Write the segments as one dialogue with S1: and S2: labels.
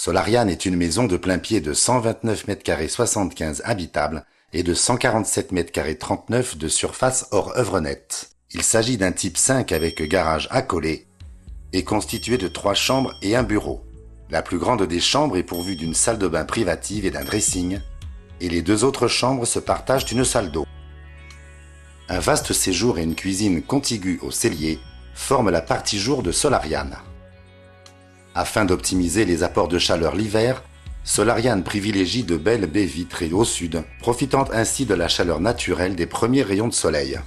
S1: Solariane est une maison de plein pied de 129 m² 75 habitables et de 147 m² 39 de surface hors œuvre nette. Il s'agit d'un type 5 avec garage accolé et constitué de 3 chambres et un bureau. La plus grande des chambres est pourvue d'une salle de bain privative et d'un dressing, et les 2 autres chambres se partagent une salle d'eau. Un vaste séjour et une cuisine contiguë au cellier forment la partie jour de Solariane. Afin d'optimiser les apports de chaleur l'hiver, Solariane privilégie de belles baies vitrées au sud, profitant ainsi de la chaleur naturelle des premiers rayons de soleil.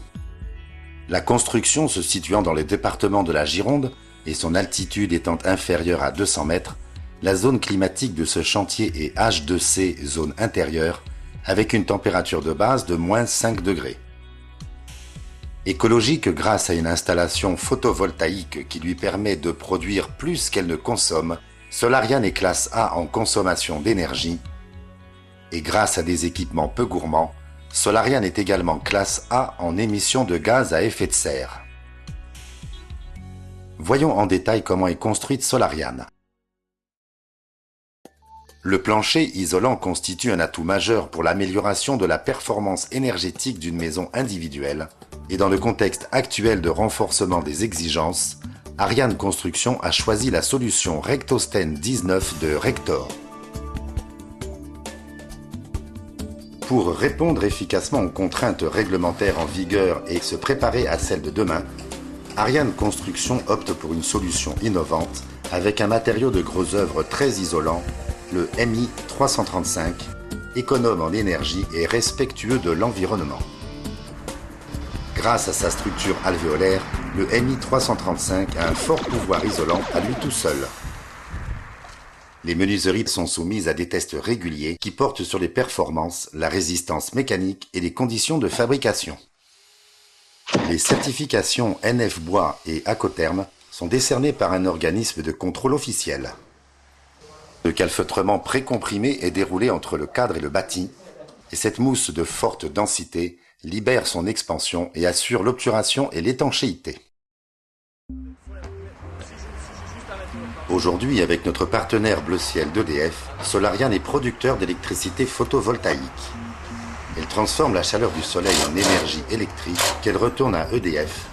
S1: La construction se situant dans le département de la Gironde et son altitude étant inférieure à 200 mètres, la zone climatique de ce chantier est H2C, zone intérieure, avec une température de base de -5 degrés. Écologique grâce à une installation photovoltaïque qui lui permet de produire plus qu'elle ne consomme, Solariane est classe A en consommation d'énergie et grâce à des équipements peu gourmands, Solariane est également classe A en émissions de gaz à effet de serre. Voyons en détail comment est construite Solariane. Le plancher isolant constitue un atout majeur pour l'amélioration de la performance énergétique d'une maison individuelle et dans le contexte actuel de renforcement des exigences, Ariane Construction a choisi la solution Rectosten 19 de Rector. Pour répondre efficacement aux contraintes réglementaires en vigueur et se préparer à celles de demain, Ariane Construction opte pour une solution innovante avec un matériau de gros œuvre très isolant, le MI 335, économe en énergie et respectueux de l'environnement. Grâce à sa structure alvéolaire, le MI 335 a un fort pouvoir isolant à lui tout seul. Les menuiseries sont soumises à des tests réguliers qui portent sur les performances, la résistance mécanique et les conditions de fabrication. Les certifications NF Bois et Acoterm sont décernées par un organisme de contrôle officiel. Le calfeutrement précomprimé est déroulé entre le cadre et le bâti, et cette mousse de forte densité libère son expansion et assure l'obturation et l'étanchéité. Aujourd'hui, avec notre partenaire Bleu Ciel d'EDF, Solariane est producteur d'électricité photovoltaïque. Elle transforme la chaleur du soleil en énergie électrique qu'elle retourne à EDF.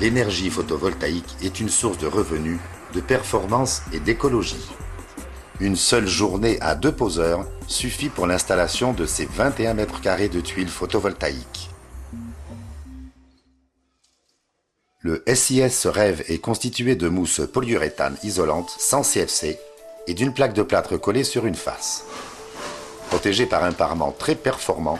S1: L'énergie photovoltaïque est une source de revenus, de performance et d'écologie. Une seule journée à 2 poseurs suffit pour l'installation de ces 21 m² de tuiles photovoltaïques. Le SIS Rêve est constitué de mousse polyuréthane isolante sans CFC et d'une plaque de plâtre collée sur une face. Protégé par un parement très performant,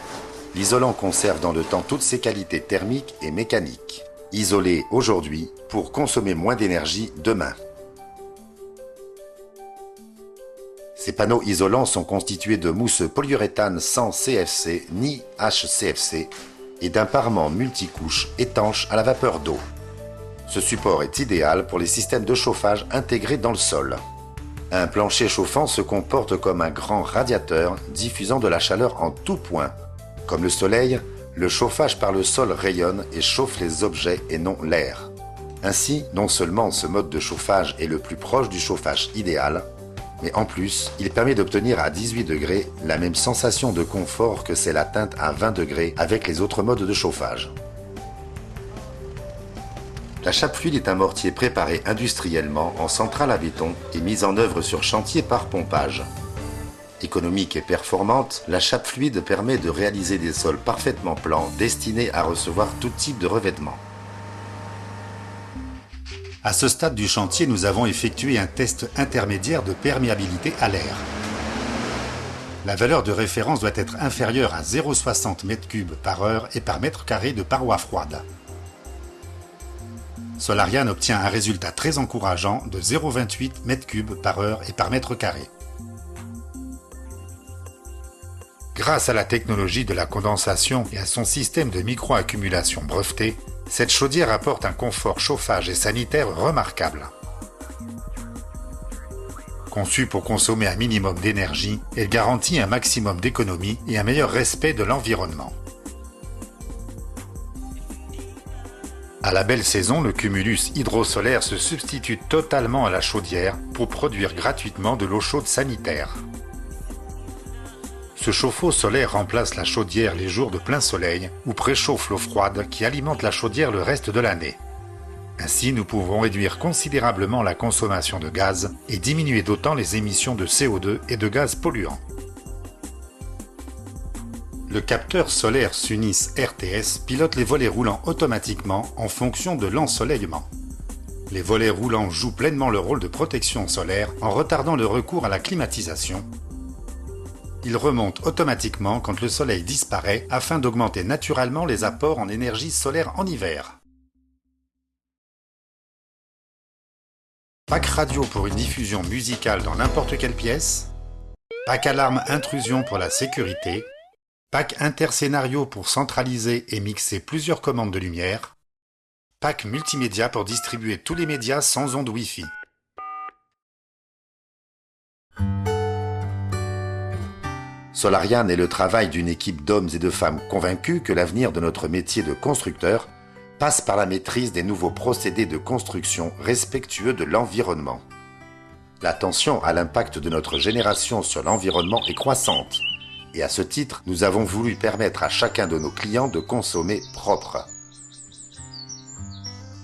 S1: l'isolant conserve dans le temps toutes ses qualités thermiques et mécaniques. Isolé aujourd'hui pour consommer moins d'énergie demain. Ces panneaux isolants sont constitués de mousse polyuréthane sans CFC ni HCFC et d'un parement multicouche étanche à la vapeur d'eau. Ce support est idéal pour les systèmes de chauffage intégrés dans le sol. Un plancher chauffant se comporte comme un grand radiateur diffusant de la chaleur en tout point. Comme le soleil, le chauffage par le sol rayonne et chauffe les objets et non l'air. Ainsi, non seulement ce mode de chauffage est le plus proche du chauffage idéal, mais en plus, il permet d'obtenir à 18 degrés la même sensation de confort que celle atteinte à 20 degrés avec les autres modes de chauffage. La chape fluide est un mortier préparé industriellement en centrale à béton et mis en œuvre sur chantier par pompage. Économique et performante, la chape fluide permet de réaliser des sols parfaitement plans destinés à recevoir tout type de revêtement.
S2: À ce stade du chantier, nous avons effectué un test intermédiaire de perméabilité à l'air. La valeur de référence doit être inférieure à 0,60 m3 par heure et par mètre carré de parois froides. Solariane obtient un résultat très encourageant de 0,28 m3 par heure et par mètre carré. Grâce à la technologie de la condensation et à son système de micro-accumulation breveté, cette chaudière apporte un confort chauffage et sanitaire remarquable. Conçue pour consommer un minimum d'énergie, elle garantit un maximum d'économie et un meilleur respect de l'environnement. À la belle saison, le cumulus hydrosolaire se substitue totalement à la chaudière pour produire gratuitement de l'eau chaude sanitaire. Ce chauffe-eau solaire remplace la chaudière les jours de plein soleil ou préchauffe l'eau froide qui alimente la chaudière le reste de l'année. Ainsi, nous pouvons réduire considérablement la consommation de gaz et diminuer d'autant les émissions de CO2 et de gaz polluants. Le capteur solaire Sunis RTS pilote les volets roulants automatiquement en fonction de l'ensoleillement. Les volets roulants jouent pleinement le rôle de protection solaire en retardant le recours à la climatisation. Ils remontent automatiquement quand le soleil disparaît afin d'augmenter naturellement les apports en énergie solaire en hiver. Pack radio pour une diffusion musicale dans n'importe quelle pièce. Pack alarme intrusion pour la sécurité. Pack interscénario pour centraliser et mixer plusieurs commandes de lumière. Pack multimédia pour distribuer tous les médias sans onde Wi-Fi.
S1: Solarian est le travail d'une équipe d'hommes et de femmes convaincus que l'avenir de notre métier de constructeur passe par la maîtrise des nouveaux procédés de construction respectueux de l'environnement. L'attention à l'impact de notre génération sur l'environnement est croissante, et à ce titre, nous avons voulu permettre à chacun de nos clients de consommer propre.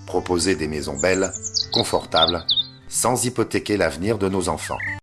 S1: Proposer des maisons belles, confortables, sans hypothéquer l'avenir de nos enfants.